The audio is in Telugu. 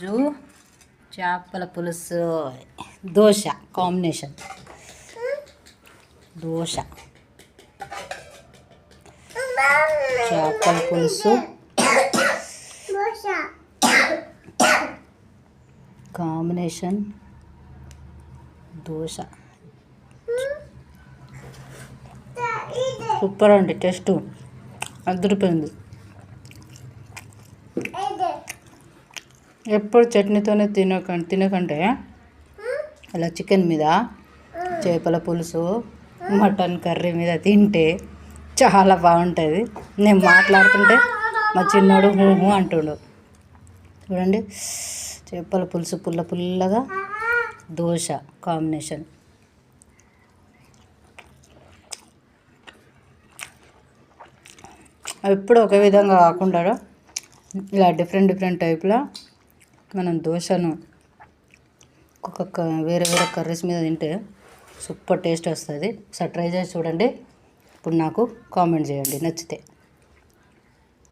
రోజు చేపల పులుసు దోశ కాంబినేషన్. దోశ చేపల పులుసు కాంబినేషన్ దోశ సూపర్ అండి. టేస్ట్ అదిరిపోయింది. ఎప్పుడు చట్నీతోనే తినకంటే అలా చికెన్ మీద, చేపల పులుసు, మటన్ కర్రీ మీద తింటే చాలా బాగుంటుంది. నేను మాట్లాడుతుంటే మా చిన్నోడు హూ హూ అంటుండు. చూడండి, చేపల పులుసు పుల్ల పుల్లగా, దోశ కాంబినేషన్. ఎప్పుడు ఒకే విధంగా కాకుండా ఇలా డిఫరెంట్ టైప్లో మనం దోశను ఒక్కొక్క వేరే కర్రీస్ మీద తింటే సూపర్ టేస్ట్ వస్తుంది. ఒకసారి ట్రై చేసి చూడండి. ఇప్పుడు నాకు కామెంట్ చేయండి నచ్చితే.